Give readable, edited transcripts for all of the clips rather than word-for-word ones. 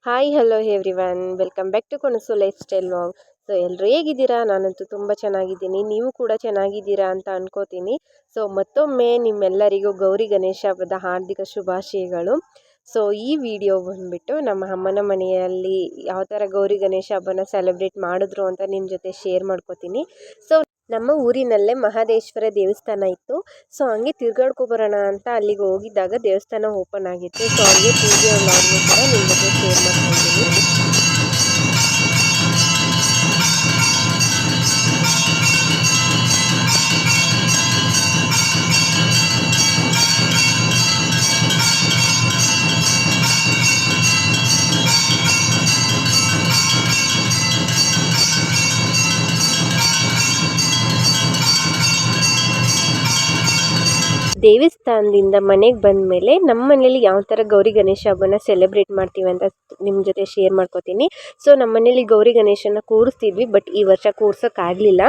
Hi hello everyone welcome back to Konasu lifestyle vlog. So ಎಲ್ಲರೂ ಹೇಗಿದ್ದೀರಾ? ನಾನಂತೂ ತುಂಬ ಚೆನ್ನಾಗಿದ್ದೀನಿ, ನೀವು ಕೂಡ ಚೆನ್ನಾಗಿದ್ದೀರಾ ಅಂತ ಅನ್ಕೋತೀನಿ. ಸೊ ಮತ್ತೊಮ್ಮೆ ನಿಮ್ಮೆಲ್ಲರಿಗೂ ಗೌರಿ ಗಣೇಶ ಹಬ್ಬದ ಹಾರ್ದಿಕ ಶುಭಾಶಯಗಳು. ಸೊ ಈ ವಿಡಿಯೋ ಬಂದುಬಿಟ್ಟು ನಮ್ಮ ಅಮ್ಮನ ಮನೆಯಲ್ಲಿ ಯಾವ ಥರ ಗೌರಿ ಗಣೇಶ ಹಬ್ಬನ ಸೆಲೆಬ್ರೇಟ್ ಮಾಡಿದ್ರು ಅಂತ ನಿಮ್ಮ ಜೊತೆ ಶೇರ್ ಮಾಡ್ಕೋತೀನಿ. ಸೊ ನಮ್ಮ ಊರಿನಲ್ಲೇ ಮಹದೇಶ್ವರ ದೇವಸ್ಥಾನ ಇತ್ತು. ಸೊ ಹಂಗೆ ತಿರ್ಗಾಡ್ಕೊಬರೋಣ ಅಂತ ಅಲ್ಲಿಗೆ ಹೋಗಿದ್ದಾಗ ದೇವಸ್ಥಾನ ಓಪನ್ ಆಗಿತ್ತು. ಸೊ ಹಂಗೆ ಪೂಜೆ ವ್ಲಾಗ್ನು ಕೂಡ ನಿಮ್ಮ ಜೊತೆ ಶೇರ್ ಮಾಡ್ಕೊಂಡಿದ್ದೀನಿ. ದೇವಸ್ಥಾನದಿಂದ ಮನೆಗೆ ಬಂದ ಮೇಲೆ ನಮ್ಮ ಮನೇಲಿ ಯಾವ ಥರ ಗೌರಿ ಗಣೇಶ ಹಬ್ಬನ ಸೆಲೆಬ್ರೇಟ್ ಮಾಡ್ತೀವಿ ಅಂತ ನಿಮ್ಮ ಜೊತೆ ಶೇರ್ ಮಾಡ್ಕೋತೀನಿ. ಸೊ ನಮ್ಮ ಮನೇಲಿ ಗೌರಿ ಗಣೇಶನ ಕೂರಿಸ್ತಿದ್ವಿ, ಬಟ್ ಈ ವರ್ಷ ಕೂರ್ಸೋಕ್ಕಾಗಲಿಲ್ಲ.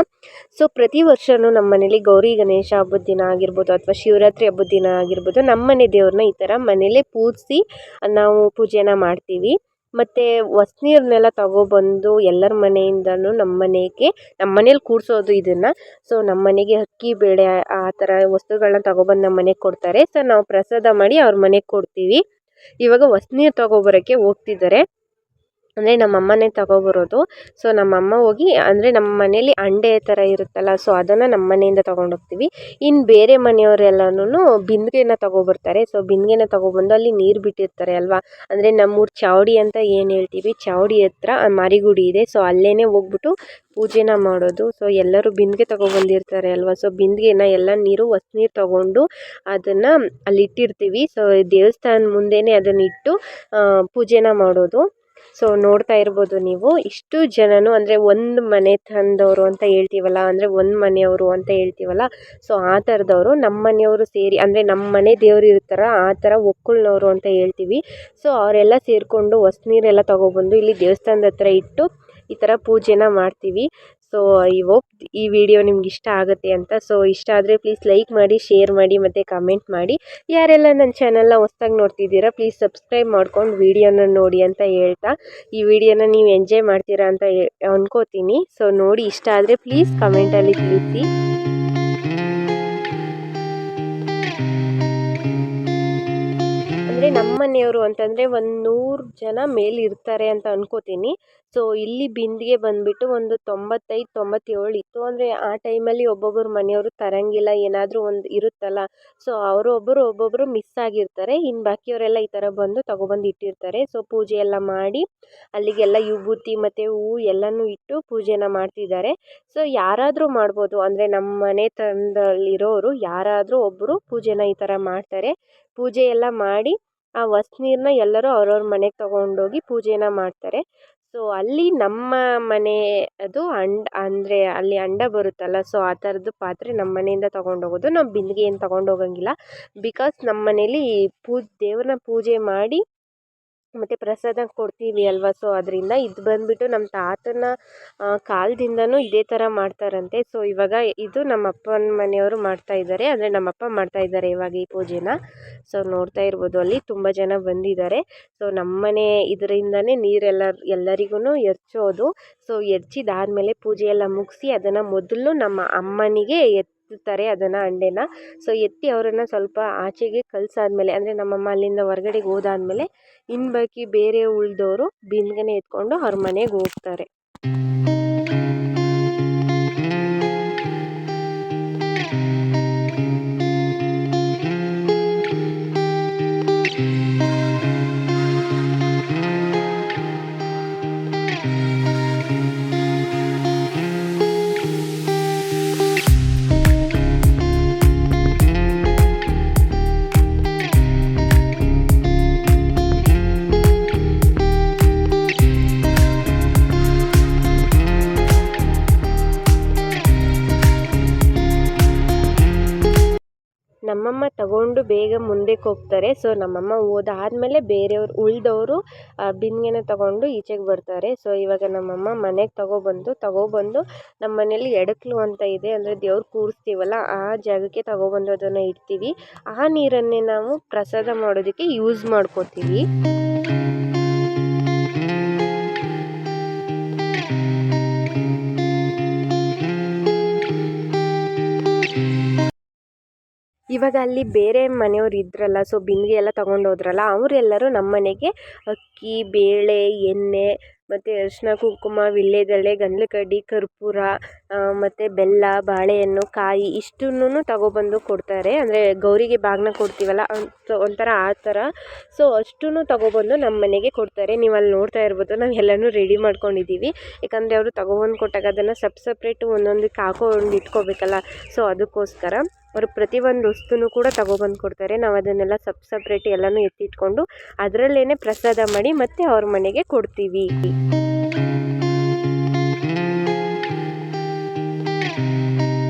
ಸೊ ಪ್ರತಿ ವರ್ಷವೂ ನಮ್ಮ ಮನೇಲಿ ಗೌರಿ ಗಣೇಶ ಹಬ್ಬದ ದಿನ ಆಗಿರ್ಬೋದು ಅಥವಾ ಶಿವರಾತ್ರಿ ಹಬ್ಬದ ದಿನ ಆಗಿರ್ಬೋದು, ನಮ್ಮ ಮನೆ ದೇವ್ರನ್ನ ಈ ಥರ ಮನೇಲೇ ಪೂಜಿಸಿ ನಾವು ಪೂಜೆನ ಮಾಡ್ತೀವಿ. ಮತ್ತು ಹೊಸ್ನೀರನ್ನೆಲ್ಲ ತಗೊಬಂದು ಎಲ್ಲರ ಮನೆಯಿಂದನೂ ನಮ್ಮ ಮನೇಲಿ ಕೂರಿಸೋದು ಇದನ್ನು. ಸೊ ನಮ್ಮ ಮನೆಗೆ ಅಕ್ಕಿ ಬೇಳೆ ಆ ಥರ ವಸ್ತುಗಳನ್ನ ತಗೊಬಂದು ನಮ್ಮ ಮನೆಗೆ ಕೊಡ್ತಾರೆ. ಸೊ ನಾವು ಪ್ರಸಾದ ಮಾಡಿ ಅವ್ರ ಮನೆಗೆ ಕೊಡ್ತೀವಿ. ಇವಾಗ ಹೊಸ್ನೀರು ತಗೊಬರೋಕ್ಕೆ ಹೋಗ್ತಿದ್ದಾರೆ, ಅಂದರೆ ನಮ್ಮ ಅಮ್ಮನೇ ತಗೊಬರೋದು. ಸೊ ನಮ್ಮಮ್ಮ ಹೋಗಿ, ಅಂದರೆ ನಮ್ಮ ಮನೇಲಿ ಅಂಡೆ ಥರ ಇರುತ್ತಲ್ಲ, ಸೊ ಅದನ್ನು ನಮ್ಮ ಮನೆಯಿಂದ ತೊಗೊಂಡೋಗ್ತೀವಿ. ಇನ್ನು ಬೇರೆ ಮನೆಯವರೆಲ್ಲನೂ ಬಿಂದಿಗೆನ ತೊಗೊಬರ್ತಾರೆ. ಸೊ ಬಿಂದಿಗೆನ ತೊಗೊಬಂದು ಅಲ್ಲಿ ನೀರು ಬಿಟ್ಟಿರ್ತಾರೆ ಅಲ್ವಾ, ಅಂದರೆ ನಮ್ಮೂರು ಚಾವಡಿ ಅಂತ ಏನು ಹೇಳ್ತೀವಿ, ಚಾವಡಿ ಹತ್ರ ಮಾರಿಗುಡಿ ಇದೆ. ಸೊ ಅಲ್ಲೇ ಹೋಗ್ಬಿಟ್ಟು ಪೂಜೆನ ಮಾಡೋದು. ಸೊ ಎಲ್ಲರೂ ಬಿಂದಿಗೆ ತೊಗೊಬಂದಿರ್ತಾರೆ ಅಲ್ವಾ, ಸೊ ಬಿಂದಿಗೆನ ಎಲ್ಲ ನೀರು ಹೊಸ್ನೀರು ತೊಗೊಂಡು ಅದನ್ನು ಅಲ್ಲಿ ಇಟ್ಟಿರ್ತೀವಿ. ಸೊ ದೇವಸ್ಥಾನ ಮುಂದೆನೇ ಅದನ್ನಿಟ್ಟು ಪೂಜೆನ ಮಾಡೋದು. ಸೊ ನೋಡ್ತಾ ಇರ್ಬೋದು ನೀವು, ಇಷ್ಟು ಜನನು, ಅಂದರೆ ಒಂದು ಮನೆ ತಂದವರು ಅಂತ ಹೇಳ್ತೀವಲ್ಲ, ಅಂದರೆ ಒಂದು ಮನೆಯವರು ಅಂತ ಹೇಳ್ತೀವಲ್ಲ, ಸೊ ಆ ಥರದವರು ನಮ್ಮ ಮನೆಯವರು ಸೇರಿ, ಅಂದರೆ ನಮ್ಮ ಮನೆ ದೇವರು ಇರ್ತಾರ ಆ ಥರ ಒಕ್ಕಲ್ನವರು ಅಂತ ಹೇಳ್ತೀವಿ. ಸೊ ಅವರೆಲ್ಲ ಸೇರಿಕೊಂಡು ಹೊಸ್ನೀರೆಲ್ಲ ತೊಗೊಬಂದು ಇಲ್ಲಿ ದೇವಸ್ಥಾನದ ಹತ್ರ ಇಟ್ಟು ಈ ಥರ ಪೂಜೆನ ಮಾಡ್ತೀವಿ. ಸೊ ಈ ವಿಡಿಯೋ ನಿಮ್ಗೆ ಇಷ್ಟ ಆಗುತ್ತೆ ಅಂತ. ಸೊ ಇಷ್ಟ ಆದರೆ ಪ್ಲೀಸ್ ಲೈಕ್ ಮಾಡಿ, ಶೇರ್ ಮಾಡಿ ಮತ್ತು ಕಮೆಂಟ್ ಮಾಡಿ. ಯಾರೆಲ್ಲ ನನ್ನ ಚಾನಲ್ನ ಹೊಸ್ದಾಗಿ ನೋಡ್ತಿದ್ದೀರಾ ಪ್ಲೀಸ್ ಸಬ್ಸ್ಕ್ರೈಬ್ ಮಾಡ್ಕೊಂಡು ವಿಡಿಯೋನ ನೋಡಿ ಅಂತ ಹೇಳ್ತಾ, ಈ ವಿಡಿಯೋನ ನೀವು ಎಂಜಾಯ್ ಮಾಡ್ತೀರಾ ಅಂತ ಅನ್ಕೋತೀನಿ. ಸೊ ನೋಡಿ ಇಷ್ಟ ಆದರೆ ಪ್ಲೀಸ್ ಕಮೆಂಟಲ್ಲಿ ತಿಳಿಸಿ. ಅಂದರೆ ನಮ್ಮ ಮನೆಯವರು ಅಂತಂದರೆ ಒಂದು 100 ಜನ ಮೇಲೆ ಇರ್ತಾರೆ ಅಂತ ಅನ್ಕೋತೀನಿ. ಸೊ ಇಲ್ಲಿ ಬಿಂದಿಗೆ ಬಂದುಬಿಟ್ಟು ಒಂದು 95-97 ಇತ್ತು. ಅಂದರೆ ಆ ಟೈಮಲ್ಲಿ ಒಬ್ಬೊಬ್ಬರು ಮನೆಯವರು ತರಂಗಿಲ್ಲ, ಏನಾದರೂ ಒಂದು ಇರುತ್ತಲ್ಲ, ಸೊ ಒಬ್ಬೊಬ್ಬರು ಮಿಸ್ ಆಗಿರ್ತಾರೆ. ಇನ್ನು ಬಾಕಿಯವರೆಲ್ಲ ಈ ಥರ ಬಂದು ತೊಗೊಬಂದು ಇಟ್ಟಿರ್ತಾರೆ. ಸೊ ಪೂಜೆ ಎಲ್ಲ ಮಾಡಿ ಅಲ್ಲಿಗೆಲ್ಲ ವಿಭೂತಿ ಮತ್ತು ಹೂವು ಎಲ್ಲನೂ ಇಟ್ಟು ಪೂಜೆನ ಮಾಡ್ತಿದ್ದಾರೆ. ಸೊ ಯಾರಾದರೂ ಮಾಡ್ಬೋದು, ಅಂದರೆ ನಮ್ಮ ಮನೆ ತಂದಲ್ಲಿರೋರು ಯಾರಾದರೂ ಒಬ್ಬರು ಪೂಜೆನ ಈ ಥರ ಮಾಡ್ತಾರೆ. ಪೂಜೆ ಎಲ್ಲ ಮಾಡಿ ಆ ಹೊಸ್ನೀರನ್ನ ಎಲ್ಲರೂ ಅವ್ರವ್ರ ಮನೆಗೆ ತೊಗೊಂಡೋಗಿ ಪೂಜೆನ ಮಾಡ್ತಾರೆ. ಸೊ ಅಲ್ಲಿ ನಮ್ಮ ಮನೆ ಅದು ಅಂದರೆ ಅಲ್ಲಿ ಅಂಡ ಬರುತ್ತಲ್ಲ, ಸೊ ಆ ಥರದ್ದು ಪಾತ್ರೆ ನಮ್ಮ ಮನೆಯಿಂದ ತೊಗೊಂಡೋಗೋದು. ನಾವು ಬಿಂದಿಗೆ ಏನು ತೊಗೊಂಡೋಗಂಗಿಲ್ಲ, ಬಿಕಾಸ್ ನಮ್ಮ ಮನೇಲಿ ದೇವ್ರನ್ನ ಪೂಜೆ ಮಾಡಿ ಮತ್ತು ಪ್ರಸಾದ ಕೊಡ್ತೀವಿ ಅಲ್ವಾ. ಸೊ ಅದರಿಂದ ಇದು ಬಂದುಬಿಟ್ಟು ನಮ್ಮ ತಾತನ ಕಾಲದಿಂದನೂ ಇದೇ ಥರ ಮಾಡ್ತಾರಂತೆ. ಸೊ ಇವಾಗ ಇದು ನಮ್ಮ ಅಪ್ಪನ ಮನೆಯವರು ಮಾಡ್ತಾಯಿದ್ದಾರೆ, ಅಂದರೆ ನಮ್ಮಪ್ಪ ಮಾಡ್ತಾಯಿದ್ದಾರೆ ಇವಾಗ ಈ ಪೂಜೆನ. ಸೊ ನೋಡ್ತಾ ಇರ್ಬೋದು ಅಲ್ಲಿ ತುಂಬ ಜನ ಬಂದಿದ್ದಾರೆ. ಸೊ ನಮ್ಮನೆ ಇದರಿಂದನೇ ಎಲ್ಲರಿಗೂ ಎರಚೋದು. ಸೊ ಎರಚಿದಾದಮೇಲೆ ಪೂಜೆ ಎಲ್ಲ ಮುಗಿಸಿ ಅದನ್ನು ಮೊದಲು ನಮ್ಮ ಅಮ್ಮನಿಗೆ ಎತ್ತುತ್ತಾರೆ ಅದನ್ನು ಅಂಡೆನ. ಸೊ ಎತ್ತಿ ಅವರನ್ನು ಸ್ವಲ್ಪ ಆಚೆಗೆ ಕಳಿಸಾದ್ಮೇಲೆ, ಅಂದರೆ ನಮ್ಮಮ್ಮ ಅಲ್ಲಿಂದ ಹೊರಗಡೆಗೆ ಹೋದಾದ್ಮೇಲೆ ಇನ್ನು ಬಾಕಿ ಬೇರೆ ಉಳಿದವರು ಬಿಂದಿಗೆನ ಎತ್ಕೊಂಡು ಅವ್ರ ಮನೆಗೆ ಹೋಗ್ತಾರೆ. ನಮ್ಮಮ್ಮ ತಗೊಂಡು ಬೇಗ ಮುಂದಕ್ಕೆ ಹೋಗ್ತಾರೆ. ಸೊ ನಮ್ಮಮ್ಮ ಹೋದಾದ್ಮೇಲೆ ಬೇರೆಯವರು ಉಳಿದವರು ಬಿಂದಿಗೆನ ತಗೊಂಡು ಈಚೆಗೆ ಬರ್ತಾರೆ. ಸೊ ಇವಾಗ ನಮ್ಮಮ್ಮ ಮನೆಗೆ ತಗೊಬಂದು ನಮ್ಮ ಮನೇಲಿ ಎಡಕ್ಲು ಅಂತ ಇದೆ, ಅಂದರೆ ದೇವ್ರು ಕೂರಿಸ್ತೀವಲ್ಲ ಆ ಜಾಗಕ್ಕೆ ತಗೊಬಂದು ಅದನ್ನು ಇಡ್ತೀವಿ. ಆ ನೀರನ್ನೇ ನಾವು ಪ್ರಸಾದ ಮಾಡೋದಕ್ಕೆ ಯೂಸ್ ಮಾಡ್ಕೋತೀವಿ. ಇವಾಗ ಅಲ್ಲಿ ಬೇರೆ ಮನೆಯವ್ರು ಇದ್ರಲ್ಲ, ಸೊ ಬಿಂದಿಗೆ ಎಲ್ಲ ತೊಗೊಂಡೋದ್ರಲ್ಲ, ಅವರೆಲ್ಲರೂ ನಮ್ಮ ಮನೆಗೆ ಅಕ್ಕಿ, ಬೇಳೆ, ಎಣ್ಣೆ ಮತ್ತು ಅರಿಶಿನ, ಕುಂಕುಮ, ವೀಳ್ಯದೆಲೆ, ಗಂಧದ ಕಡ್ಡಿ, ಕರ್ಪೂರ ಮತ್ತು ಬೆಲ್ಲ, ಬಾಳೆಹಣ್ಣು, ಕಾಯಿ ಇಷ್ಟನ್ನೂ ತಗೊಬಂದು ಕೊಡ್ತಾರೆ. ಅಂದರೆ ಗೌರಿಗೆ ಬಾಗಿನ ಕೊಡ್ತೀವಲ್ಲ ಒಂಥರ ಆ ಥರ. ಸೊ ಅಷ್ಟೂ ತಗೊಬಂದು ನಮ್ಮ ಮನೆಗೆ ಕೊಡ್ತಾರೆ. ನೀವು ಅಲ್ಲಿ ನೋಡ್ತಾ ಇರ್ಬೋದು, ನಾವು ಎಲ್ಲನೂ ರೆಡಿ ಮಾಡ್ಕೊಂಡಿದ್ದೀವಿ. ಯಾಕಂದರೆ ಅವರು ತಗೊಬಂದು ಕೊಟ್ಟಾಗ ಅದನ್ನು ಸಪ್ರೇಟು ಒಂದೊಂದಕ್ಕೆ ಹಾಕೊಂಡು ಇಟ್ಕೋಬೇಕಲ್ಲ, ಸೊ ಅದಕ್ಕೋಸ್ಕರ ಅವರು ಪ್ರತಿಯೊಂದು ವಸ್ತುನೂ ಕೂಡ ತಗೊಬಂದು ಕೊಡ್ತಾರೆ. ನಾವು ಅದನ್ನೆಲ್ಲ ಸಪ್ರೇಟ್ ಎಲ್ಲನೂ ಎತ್ತಿಟ್ಕೊಂಡು ಅದರಲ್ಲೇ ಪ್ರಸಾದ ಮಾಡಿ ಮತ್ತೆ ಅವ್ರ ಮನೆಗೆ ಕೊಡ್ತೀವಿ.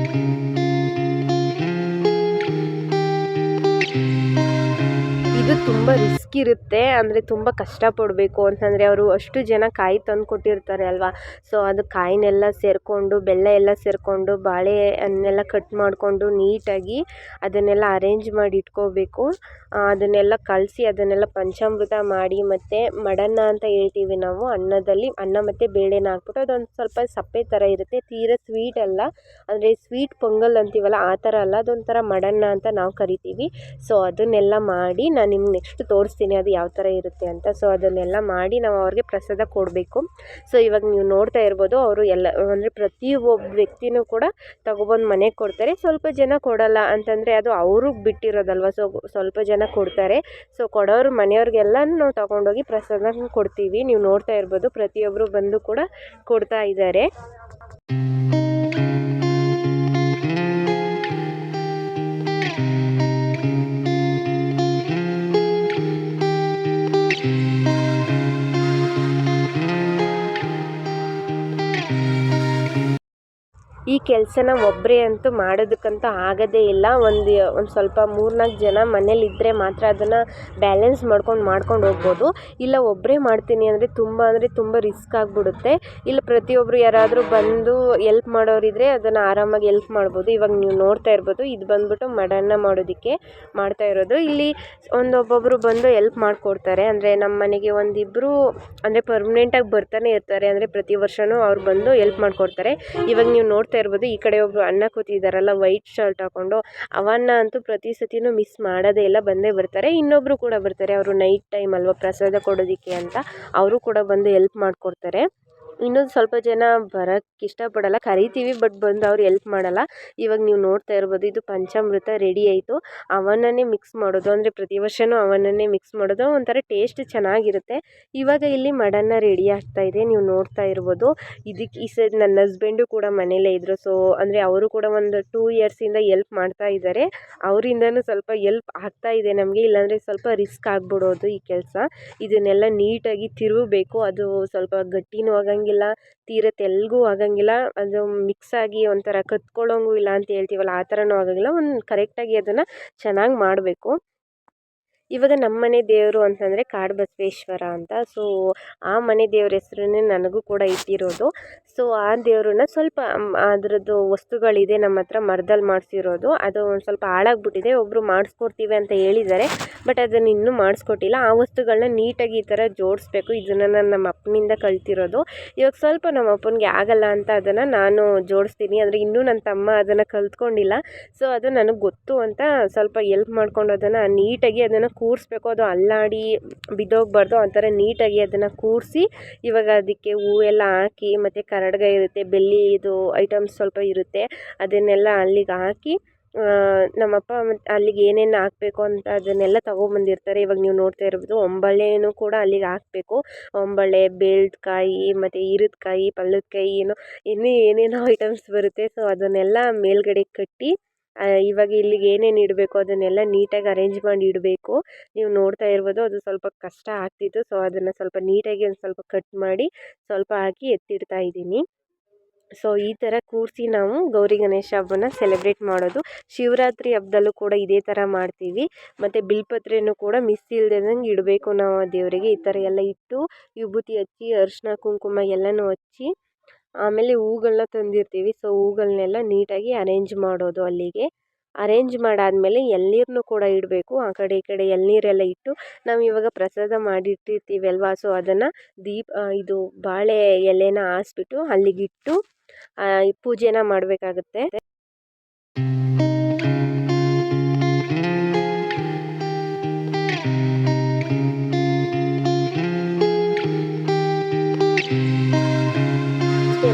ಇದು ತುಂಬ ರಿಸ್ಕ್ ಇರುತ್ತೆ. ಅಂದರೆ ತುಂಬ ಕಷ್ಟಪಡಬೇಕು ಅಂತಂದರೆ ಅವರು ಅಷ್ಟು ಜನ ಕಾಯಿ ತಂದು ಕೊಟ್ಟಿರ್ತಾರೆ ಅಲ್ವಾ. ಸೊ ಅದು ಕಾಯಿನೆಲ್ಲ ಸೇರಿಕೊಂಡು, ಬೆಲ್ಲ ಎಲ್ಲ ಸೇರಿಕೊಂಡು, ಬಾಳೆಹಣ್ಣೆಲ್ಲ ಕಟ್ ಮಾಡಿಕೊಂಡು ನೀಟಾಗಿ ಅದನ್ನೆಲ್ಲ ಅರೇಂಜ್ ಮಾಡಿ ಇಟ್ಕೋಬೇಕು. ಅದನ್ನೆಲ್ಲ ಕಲಸಿ ಅದನ್ನೆಲ್ಲ ಪಂಚಾಮೃತ ಮಾಡಿ, ಮತ್ತು ಮಡನ್ನ ಅಂತ ಹೇಳ್ತೀವಿ ನಾವು. ಅನ್ನದಲ್ಲಿ ಅನ್ನ ಮತ್ತು ಬೇಳೆನ ಹಾಕ್ಬಿಟ್ಟು ಅದೊಂದು ಸ್ವಲ್ಪ ಸಪ್ಪೆ ಥರ ಇರುತ್ತೆ. ತೀರಾ ಸ್ವೀಟ್ ಅಲ್ಲ, ಅಂದರೆ ಸ್ವೀಟ್ ಪೊಂಗಲ್ ಅಂತೀವಲ್ಲ ಆ ಥರ ಅಲ್ಲ, ಅದೊಂಥರ ಮಡನ್ನ ಅಂತ ನಾವು ಕರಿತೀವಿ. ಸೊ ಅದನ್ನೆಲ್ಲ ಮಾಡಿ ನಾನು ನಿಮ್ಗೆ ನೆಕ್ಸ್ಟ್ ತೋರಿಸ್ತೀನಿ ಅದು ಯಾವ ಥರ ಇರುತ್ತೆ ಅಂತ. ಸೊ ಅದನ್ನೆಲ್ಲ ಮಾಡಿ ನಾವು ಅವ್ರಿಗೆ ಪ್ರಸಾದ ಕೊಡಬೇಕು. ಸೊ ಇವಾಗ ನೀವು ನೋಡ್ತಾ ಇರ್ಬೋದು, ಅವರು ಎಲ್ಲ ಅಂದರೆ ಪ್ರತಿಯೊಬ್ಬ ವ್ಯಕ್ತಿನೂ ಕೂಡ ತಗೊಬಂದು ಮನೆಗೆ ಕೊಡ್ತಾರೆ. ಸ್ವಲ್ಪ ಜನ ಕೊಡಲ್ಲ, ಅಂತಂದರೆ ಅದು ಅವ್ರಿಗೆ ಬಿಟ್ಟಿರೋದಲ್ವ. ಸೊ ಸ್ವಲ್ಪ ಜನ ಕೊಡ್ತಾರೆ. ಸೊ ಕೊಡೋರು ಮನೆಯವ್ರಿಗೆಲ್ಲನೂ ನಾವು ತಗೊಂಡೋಗಿ ಪ್ರಸಾದ ಕೊಡ್ತೀವಿ. ನೀವು ನೋಡ್ತಾ ಇರ್ಬೋದು, ಪ್ರತಿಯೊಬ್ಬರು ಬಂದು ಕೂಡ ಕೊಡ್ತಾ ಇದ್ದಾರೆ. ಈ ಕೆಲಸನ ಒಬ್ಬರೇ ಅಂತೂ ಮಾಡೋದಕ್ಕಂತೂ ಆಗೋದೇ ಇಲ್ಲ. ಒಂದು ಸ್ವಲ್ಪ 3-4 ಜನ ಮನೇಲಿದ್ದರೆ ಮಾತ್ರ ಅದನ್ನು ಬ್ಯಾಲೆನ್ಸ್ ಮಾಡ್ಕೊಂಡು ಹೋಗ್ಬೋದು. ಇಲ್ಲ ಒಬ್ಬರೇ ಮಾಡ್ತೀನಿ ಅಂದರೆ ತುಂಬ ರಿಸ್ಕ್ ಆಗಿಬಿಡುತ್ತೆ. ಇಲ್ಲ ಪ್ರತಿಯೊಬ್ಬರು ಯಾರಾದರೂ ಬಂದು ಎಲ್ಪ್ ಮಾಡೋರಿದ್ದರೆ ಅದನ್ನು ಆರಾಮಾಗಿ ಎಲ್ಪ್ ಮಾಡ್ಬೋದು. ಇವಾಗ ನೀವು ನೋಡ್ತಾ ಇರ್ಬೋದು, ಇದು ಬಂದ್ಬಿಟ್ಟು ಮಡನ್ನ ಮಾಡೋದಕ್ಕೆ ಮಾಡ್ತಾ ಇರೋದು. ಇಲ್ಲಿ ಒಬ್ಬೊಬ್ಬರು ಬಂದು ಎಲ್ಪ್ ಮಾಡಿಕೊಡ್ತಾರೆ. ಅಂದರೆ ನಮ್ಮ ಮನೆಗೆ ಒಂದಿಬ್ಬರು ಅಂದರೆ ಪರ್ಮನೆಂಟಾಗಿ ಬರ್ತಾನೆ ಇರ್ತಾರೆ. ಅಂದರೆ ಪ್ರತಿ ವರ್ಷವೂ ಅವ್ರು ಬಂದು ಎಲ್ಪ್ ಮಾಡಿಕೊಡ್ತಾರೆ. ಇವಾಗ ನೀವು ನೋಡ್ತಾ ಇರ್ಬೋದು, ಈ ಕಡೆ ಒಬ್ಬರು ಅಣ್ಣ ಕೂತಿದ್ದಾರಲ್ಲ ವೈಟ್ ಶರ್ಟ್ ಹಾಕ್ಕೊಂಡು, ಅವನ್ನ ಅಂತೂ ಪ್ರತಿ ಸತಿನೂ ಮಿಸ್ ಮಾಡೋದೇ ಇಲ್ಲ, ಬಂದೇ ಬರ್ತಾರೆ. ಇನ್ನೊಬ್ಬರು ಕೂಡ ಬರ್ತಾರೆ, ಅವರು ನೈಟ್ ಟೈಮ್ ಅಲ್ವಾ ಪ್ರಸಾದ ಕೊಡೋದಕ್ಕೆ ಅಂತ, ಅವರು ಕೂಡ ಬಂದು ಎಲ್ಪ್ ಮಾಡಿಕೊಡ್ತಾರೆ. ಇನ್ನೊಂದು ಸ್ವಲ್ಪ ಜನ ಬರೋಕ್ಕೆ ಇಷ್ಟಪಡಲ್ಲ, ಕರಿತೀವಿ ಬಟ್ ಬಂದು ಅವ್ರು ಎಲ್ಪ್ ಮಾಡಲ್ಲ. ಇವಾಗ ನೀವು ನೋಡ್ತಾ ಇರ್ಬೋದು, ಇದು ಪಂಚಾಮೃತ ರೆಡಿ ಆಯಿತು. ಅವನನ್ನೇ ಮಿಕ್ಸ್ ಮಾಡೋದು, ಅಂದರೆ ಪ್ರತಿ ವರ್ಷವೂ ಅವನನ್ನೇ ಮಿಕ್ಸ್ ಮಾಡೋದು, ಒಂಥರ ಟೇಸ್ಟ್ ಚೆನ್ನಾಗಿರುತ್ತೆ. ಇವಾಗ ಇಲ್ಲಿ ಮಡನ್ನ ರೆಡಿ ಆಗ್ತಾಯಿದೆ, ನೀವು ನೋಡ್ತಾ ಇರ್ಬೋದು. ಇದಕ್ಕೆ ಈ ಸೈಡ್ ನನ್ನ ಹಸ್ಬೆಂಡು ಕೂಡ ಮನೇಲೇ ಇದ್ದರು. ಸೊ ಅಂದರೆ ಅವರು ಕೂಡ ಒಂದು 2 ಇಯರ್ಸಿಂದ ಎಲ್ಪ್ ಮಾಡ್ತಾ ಇದ್ದಾರೆ. ಅವರಿಂದನೂ ಸ್ವಲ್ಪ ಎಲ್ಪ್ ಆಗ್ತಾ ಇದೆ ನಮಗೆ. ಇಲ್ಲಾಂದರೆ ಸ್ವಲ್ಪ ರಿಸ್ಕ್ ಆಗಿಬಿಡೋದು ಈ ಕೆಲಸ. ಇದನ್ನೆಲ್ಲ ನೀಟಾಗಿ ತಿರುಗಬೇಕು, ಅದು ಸ್ವಲ್ಪ ಗಟ್ಟಿನೂ ಆಗಂಗಿಲ್ಲ, ತೀರ ತೆಳ್ಳಗೂ ಆಗಂಗಿಲ್ಲ, ಅದು ಮಿಕ್ಸ್ ಆಗಿ ಒಂಥರ ಕತ್ಕೊಳ್ಳೋಂಗೂ ಇಲ್ಲ ಅಂತ ಹೇಳ್ತೀವಲ್ಲ, ಆ ಥರನೂ ಆಗಂಗಿಲ್ಲ. ಕರೆಕ್ಟಾಗಿ ಅದನ್ನು ಚೆನ್ನಾಗಿ ಮಾಡಬೇಕು. ಇವಾಗ ನಮ್ಮ ಮನೆ ದೇವರು ಅಂತಂದರೆ ಕಾಡು ಬಸವೇಶ್ವರ ಅಂತ. ಸೊ ಆ ಮನೆ ದೇವ್ರ ಹೆಸ್ರನ್ನೇ ನನಗೂ ಕೂಡ ಇಟ್ಟಿರೋದು. ಸೊ ಆ ದೇವ್ರನ್ನ ಸ್ವಲ್ಪ ಅದರದ್ದು ವಸ್ತುಗಳಿದೆ ನಮ್ಮ ಹತ್ರ, ಮರದಲ್ಲಿ ಮಾಡಿಸಿರೋದು. ಅದು ಒಂದು ಸ್ವಲ್ಪ ಹಾಳಾಗ್ಬಿಟ್ಟಿದೆ. ಒಬ್ಬರು ಮಾಡಿಸ್ಕೊಡ್ತೀವಿ ಅಂತ ಹೇಳಿದ್ದಾರೆ, ಬಟ್ ಅದನ್ನು ಇನ್ನೂ ಮಾಡಿಸ್ಕೊಟ್ಟಿಲ್ಲ. ಆ ವಸ್ತುಗಳನ್ನ ನೀಟಾಗಿ ಈ ಥರ ಜೋಡಿಸ್ಬೇಕು. ಇದನ್ನು ನಾನು ನಮ್ಮ ಅಪ್ಪನಿಂದ ಕಲ್ತಿರೋದು. ಇವಾಗ ಸ್ವಲ್ಪ ನಮ್ಮ ಅಪ್ಪನಿಗೆ ಆಗಲ್ಲ ಅಂತ ಅದನ್ನು ನಾನು ಜೋಡಿಸ್ತೀನಿ. ಅಂದರೆ ಇನ್ನೂ ನನ್ನ ತಮ್ಮ ಅದನ್ನು ಕಲ್ತ್ಕೊಂಡಿಲ್ಲ. ಸೊ ಅದು ನನಗೆ ಗೊತ್ತು ಅಂತ ಸ್ವಲ್ಪ ಎಲ್ಪ್ ಮಾಡ್ಕೊಂಡು ಅದನ್ನು ನೀಟಾಗಿ ಅದನ್ನು ಕೂರಿಸ್ಬೇಕು. ಅದು ಅಲ್ಲಾಡಿ ಬಿದ್ದೋಗ್ಬಾರ್ದು, ಆ ಥರ ನೀಟಾಗಿ ಅದನ್ನು ಕೂರಿಸಿ ಇವಾಗ ಅದಕ್ಕೆ ಹೂವೆಲ್ಲ ಹಾಕಿ, ಮತ್ತು ಕರಡ್ಗ ಇರುತ್ತೆ, ಬೆಳ್ಳಿ ಇದು ಐಟಮ್ಸ್ ಸ್ವಲ್ಪ ಇರುತ್ತೆ, ಅದನ್ನೆಲ್ಲ ಅಲ್ಲಿಗೆ ಹಾಕಿ ನಮ್ಮಪ್ಪ ಮತ್ತು ಅಲ್ಲಿಗೆ ಏನೇನು ಹಾಕಬೇಕು ಅಂತ ಅದನ್ನೆಲ್ಲ ತೊಗೊಂಬಂದಿರ್ತಾರೆ. ಇವಾಗ ನೀವು ನೋಡ್ತಾ ಇರ್ಬೋದು, ಒಂಬಳೆನೂ ಕೂಡ ಅಲ್ಲಿಗೆ ಹಾಕಬೇಕು. ಒಂಬಳೆ, ಬೇಳ್ದಕಾಯಿ, ಮತ್ತು ಹೀರೆದ್ಕಾಯಿ, ಪಲ್ಲದಕಾಯಿ, ಇನ್ನೂ ಏನೇನೋ ಐಟಮ್ಸ್ ಬರುತ್ತೆ. ಸೊ ಅದನ್ನೆಲ್ಲ ಮೇಲ್ಗಡೆ ಕಟ್ಟಿ ಇವಾಗ ಇಲ್ಲಿಗೆ ಏನೇನು ಇಡಬೇಕು ಅದನ್ನೆಲ್ಲ ನೀಟಾಗಿ ಅರೇಂಜ್ ಮಾಡಿ ಇಡಬೇಕು. ನೀವು ನೋಡ್ತಾ ಇರ್ಬೋದು, ಅದು ಸ್ವಲ್ಪ ಕಷ್ಟ ಆಗ್ತಿತ್ತು. ಸೊ ಅದನ್ನು ಸ್ವಲ್ಪ ನೀಟಾಗಿ ಒಂದು ಸ್ವಲ್ಪ ಕಟ್ ಮಾಡಿ ಸ್ವಲ್ಪ ಹಾಕಿ ಎತ್ತಿಡ್ತಾ ಇದ್ದೀನಿ. ಸೊ ಈ ಥರ ಕೂರಿಸಿ ನಾವು ಗೌರಿ ಗಣೇಶ ಹಬ್ಬನ ಸೆಲೆಬ್ರೇಟ್ ಮಾಡೋದು. ಶಿವರಾತ್ರಿ ಹಬ್ಬದಲ್ಲೂ ಕೂಡ ಇದೇ ಥರ ಮಾಡ್ತೀವಿ. ಮತ್ತು ಬಿಲ್ಪತ್ರೆನೂ ಕೂಡ ಮಿಸ್ ಇಲ್ದಂಗೆ ಇಡಬೇಕು ನಾವು ಆ ದೇವರಿಗೆ. ಈ ಥರ ಎಲ್ಲ ಇಟ್ಟು ವಿಭೂತಿ ಹಚ್ಚಿ, ಅರಿಶಿನ ಕುಂಕುಮ ಎಲ್ಲನೂ ಹಚ್ಚಿ, ಆಮೇಲೆ ಹೂಗಳನ್ನ ತಂದಿರ್ತೀವಿ. ಸೊ ಹೂಗಳನ್ನೆಲ್ಲ ನೀಟಾಗಿ ಅರೇಂಜ್ ಮಾಡೋದು. ಅಲ್ಲಿಗೆ ಅರೇಂಜ್ ಮಾಡಾದಮೇಲೆ ಎಳ್ನೀರನ್ನು ಕೂಡ ಇಡಬೇಕು. ಆ ಕಡೆ ಈ ಕಡೆ ಎಳ್ನೀರೆಲ್ಲ ಇಟ್ಟು ನಾವು ಇವಾಗ ಪ್ರಸಾದ ಮಾಡಿಟ್ಟಿರ್ತೀವಿ ಅಲ್ವಾ. ಸೊ ಅದನ್ನು ಇದು ಬಾಳೆ ಎಲೆನ ಹಾಸ್ಬಿಟ್ಟು ಅಲ್ಲಿಗಿಟ್ಟು ಪೂಜೆನ ಮಾಡಬೇಕಾಗುತ್ತೆ.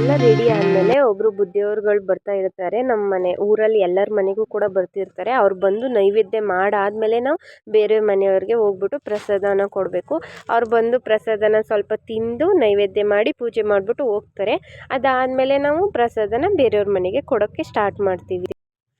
ಇದೆಲ್ಲ ರೆಡಿ ಆದಮೇಲೆ ಒಬ್ಬರು ಬುದ್ಧಿಯವ್ರುಗಳು ಬರ್ತಾ ಇರ್ತಾರೆ. ನಮ್ಮ ಮನೆ ಊರಲ್ಲಿ ಎಲ್ಲರ ಮನೆಗೂ ಕೂಡ ಬರ್ತಿರ್ತಾರೆ. ಅವ್ರು ಬಂದು ನೈವೇದ್ಯ ಮಾಡಾದಮೇಲೆ ನಾವು ಬೇರೆ ಮನೆಯವ್ರಿಗೆ ಹೋಗ್ಬಿಟ್ಟು ಪ್ರಸಾದನ ಕೊಡಬೇಕು. ಅವ್ರು ಬಂದು ಪ್ರಸಾದನ ಸ್ವಲ್ಪ ತಿಂದು ನೈವೇದ್ಯ ಮಾಡಿ ಪೂಜೆ ಮಾಡಿಬಿಟ್ಟು ಹೋಗ್ತಾರೆ. ಅದಾದಮೇಲೆ ನಾವು ಪ್ರಸಾದನ ಬೇರೆಯವ್ರ ಮನೆಗೆ ಕೊಡೋಕ್ಕೆ ಸ್ಟಾರ್ಟ್ ಮಾಡ್ತೀವಿ.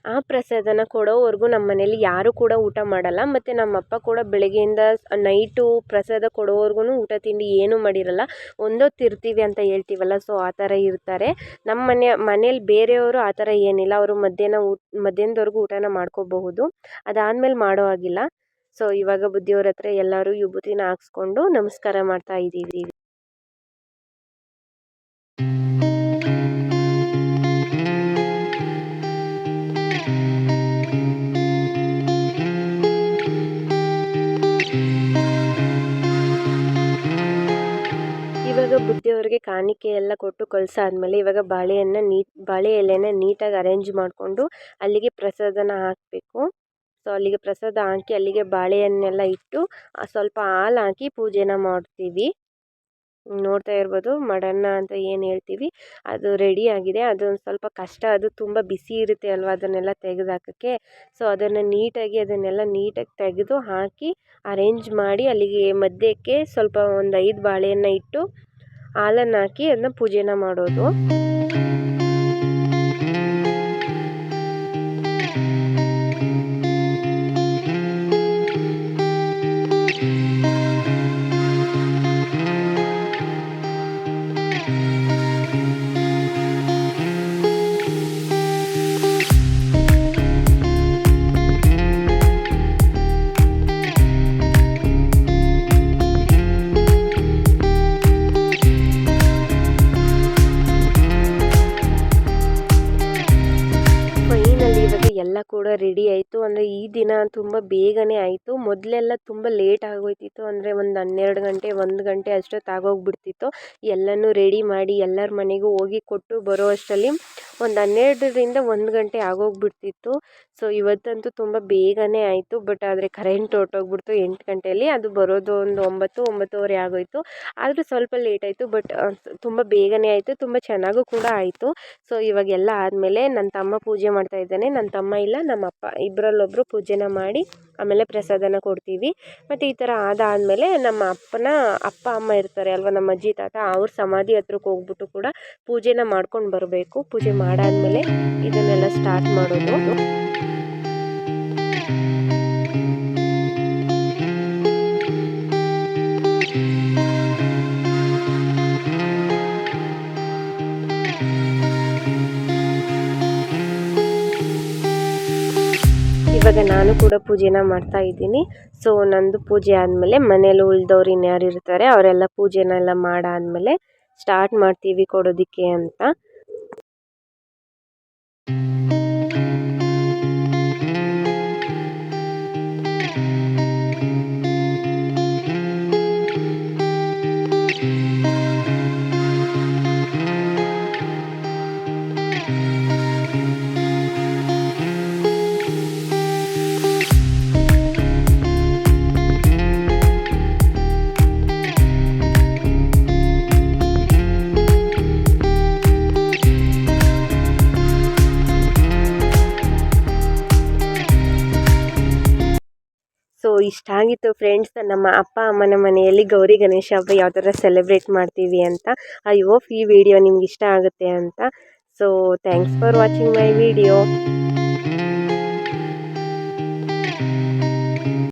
ಆ ಪ್ರಸಾದನ ಕೊಡೋವರೆಗೂ ನಮ್ಮ ಮನೇಲಿ ಯಾರೂ ಕೂಡ ಊಟ ಮಾಡಲ್ಲ. ಮತ್ತು ನಮ್ಮಪ್ಪ ಕೂಡ ಬೆಳಗ್ಗೆಯಿಂದ ನೈಟು ಪ್ರಸಾದ ಕೊಡೋವರೆಗೂ ಊಟ ತಿಂಡಿ ಏನೂ ಮಾಡಿರಲ್ಲ. ಒಂದೊತ್ತು ಇರ್ತೀವಿ ಅಂತ ಹೇಳ್ತೀವಲ್ಲ, ಸೊ ಆ ಥರ ಇರ್ತಾರೆ. ನಮ್ಮ ಮನೇಲಿ ಬೇರೆಯವರು ಆ ಥರ ಏನಿಲ್ಲ. ಅವರು ಮಧ್ಯಾಹ್ನದವರೆಗೂ ಊಟನ ಮಾಡ್ಕೋಬಹುದು. ಅದಾದಮೇಲೆ ಮಾಡೋ ಹಾಗಿಲ್ಲ. ಸೊ ಇವಾಗ ಬುದ್ಧಿಯವ್ರ ಹತ್ರ ಎಲ್ಲರೂ ವಿಭೂತಿನ ಹಾಕ್ಸ್ಕೊಂಡು ನಮಸ್ಕಾರ ಮಾಡ್ತಾ ಇದ್ದೀವಿ. ಇವಾಗ ಬುದ್ಧಿಯವ್ರಿಗೆ ಕಾಣಿಕೆ ಎಲ್ಲ ಕೊಟ್ಟು ಕಳ್ಸಾದ್ಮೇಲೆ ಇವಾಗ ಬಾಳೆ ಎಲೆನ ನೀಟಾಗಿ ಅರೇಂಜ್ ಮಾಡಿಕೊಂಡು ಅಲ್ಲಿಗೆ ಪ್ರಸಾದನ ಹಾಕಬೇಕು. ಸೊ ಅಲ್ಲಿಗೆ ಪ್ರಸಾದ ಹಾಕಿ ಅಲ್ಲಿಗೆ ಬಾಳೆಹಣ್ಣೆಲ್ಲ ಇಟ್ಟು ಸ್ವಲ್ಪ ಹಾಲು ಹಾಕಿ ಪೂಜೆನ ಮಾಡ್ತೀವಿ. ನೋಡ್ತಾ ಇರ್ಬೋದು ಮಡನ್ನ ಅಂತ ಏನು ಹೇಳ್ತೀವಿ ಅದು ರೆಡಿ ಆಗಿದೆ. ಅದೊಂದು ಸ್ವಲ್ಪ ಕಷ್ಟ, ಅದು ತುಂಬ ಬಿಸಿ ಇರುತ್ತೆ ಅಲ್ವಾ, ಅದನ್ನೆಲ್ಲ ತೆಗೆದು ಹಾಕೋಕ್ಕೆ. ಸೊ ಅದನ್ನೆಲ್ಲ ನೀಟಾಗಿ ತೆಗೆದು ಹಾಕಿ ಅರೇಂಜ್ ಮಾಡಿ ಅಲ್ಲಿಗೆ ಮಧ್ಯಕ್ಕೆ ಸ್ವಲ್ಪ ಒಂದು 5 ಬಾಳೆಹಣ್ಣ ಇಟ್ಟು ಹಾಲನ್ನು ಹಾಕಿ ಅದನ್ನ ಪೂಜೆನ ಮಾಡೋದು. ಎಲ್ಲ ಕೂಡ ರೆಡಿ ಆಯಿತು. ಅಂದರೆ ಈ ದಿನ ತುಂಬ ಬೇಗನೆ ಆಯಿತು. ಮೊದಲೆಲ್ಲ ತುಂಬ ಲೇಟ್ ಆಗೋಯ್ತಿತ್ತು. ಅಂದರೆ ಒಂದು 12 ಗಂಟೆ 1 ಗಂಟೆ ಅಷ್ಟೊತ್ತು ಆಗೋಗ್ಬಿಡ್ತಿತ್ತು. ಎಲ್ಲನೂ ರೆಡಿ ಮಾಡಿ ಎಲ್ಲರ ಮನೆಗೂ ಹೋಗಿ ಕೊಟ್ಟು ಬರೋ ಅಷ್ಟರಲ್ಲಿ ಒಂದು 12ರಿಂದ 1 ಗಂಟೆ ಆಗೋಗ್ಬಿಡ್ತಿತ್ತು. ಸೊ ಇವತ್ತಂತೂ ತುಂಬ ಬೇಗನೆ ಆಯಿತು. ಬಟ್ ಆದರೆ ಕರೆಂಟ್ ಹೊರ್ಟೋಗ್ಬಿಡ್ತು 8 ಗಂಟೆಯಲ್ಲಿ. ಅದು ಬರೋದು ಒಂದು 9-9:30 ಆಗೋಯಿತು. ಆದರೂ ಸ್ವಲ್ಪ ಲೇಟ್ ಆಯಿತು. ಬಟ್ ತುಂಬ ಬೇಗನೆ ಆಯಿತು, ತುಂಬ ಚೆನ್ನಾಗೂ ಕೂಡ ಆಯಿತು. ಸೊ ಇವಾಗೆಲ್ಲ ಆದಮೇಲೆ ನನ್ನ ತಮ್ಮ ಪೂಜೆ ಮಾಡ್ತಾ ಇದ್ದಾನೆ. ನನ್ನ ತಮ್ಮ ಇಲ್ಲ, ನಮ್ಮ ಅಪ್ಪ ಇಬ್ಬರಲ್ಲೊಬ್ಬರು ಪೂಜೆನ ಮಾಡಿ ಆಮೇಲೆ ಪ್ರಸಾದನ ಕೊಡ್ತೀವಿ. ಮತ್ತು ಈ ಥರ ಆದಮೇಲೆ ನಮ್ಮ ಅಪ್ಪ ಅಮ್ಮ ಇರ್ತಾರೆ ಅಲ್ವಾ, ನಮ್ಮ ಅಜ್ಜಿ ತಾತ, ಅವ್ರ ಸಮಾಧಿ ಹತ್ರಕ್ಕೆ ಹೋಗ್ಬಿಟ್ಟು ಕೂಡ ಪೂಜೆನ ಮಾಡ್ಕೊಂಡು ಬರಬೇಕು. ಪೂಜೆ ಮಾಡಾದ್ಮೇಲೆ ಇದನ್ನೆಲ್ಲ ಸ್ಟಾರ್ಟ್ ಮಾಡೋದು. ಇವಾಗ ನಾನು ಕೂಡ ಪೂಜೆನ ಮಾಡ್ತಾ ಇದ್ದೀನಿ. ಸೊ ನಂದು ಪೂಜೆ ಆದಮೇಲೆ ಮನೇಲಿ ಉಳಿದವ್ರು ಇನ್ಯಾರು ಇರ್ತಾರೆ ಅವರೆಲ್ಲ ಪೂಜೆನೆಲ್ಲ ಮಾಡಾದ್ಮೇಲೆ ಸ್ಟಾರ್ಟ್ ಮಾಡ್ತೀವಿ ಕೊಡೋದಕ್ಕೆ ಅಂತ. ಸೊ ಇಷ್ಟಾಗಿತ್ತು ಫ್ರೆಂಡ್ಸ್ ನಮ್ಮ ಅಪ್ಪ ಅಮ್ಮನ ಮನೆಯಲ್ಲಿ ಗೌರಿ ಗಣೇಶ ಹಬ್ಬ ಯಾವ ಥರ ಸೆಲೆಬ್ರೇಟ್ ಮಾಡ್ತೀವಿ ಅಂತ. ಐ ಹೋಪ್ ಈ ವಿಡಿಯೋ ನಿಮ್ಗೆ ಇಷ್ಟ ಆಗುತ್ತೆ ಅಂತ. So thanks for watching my video.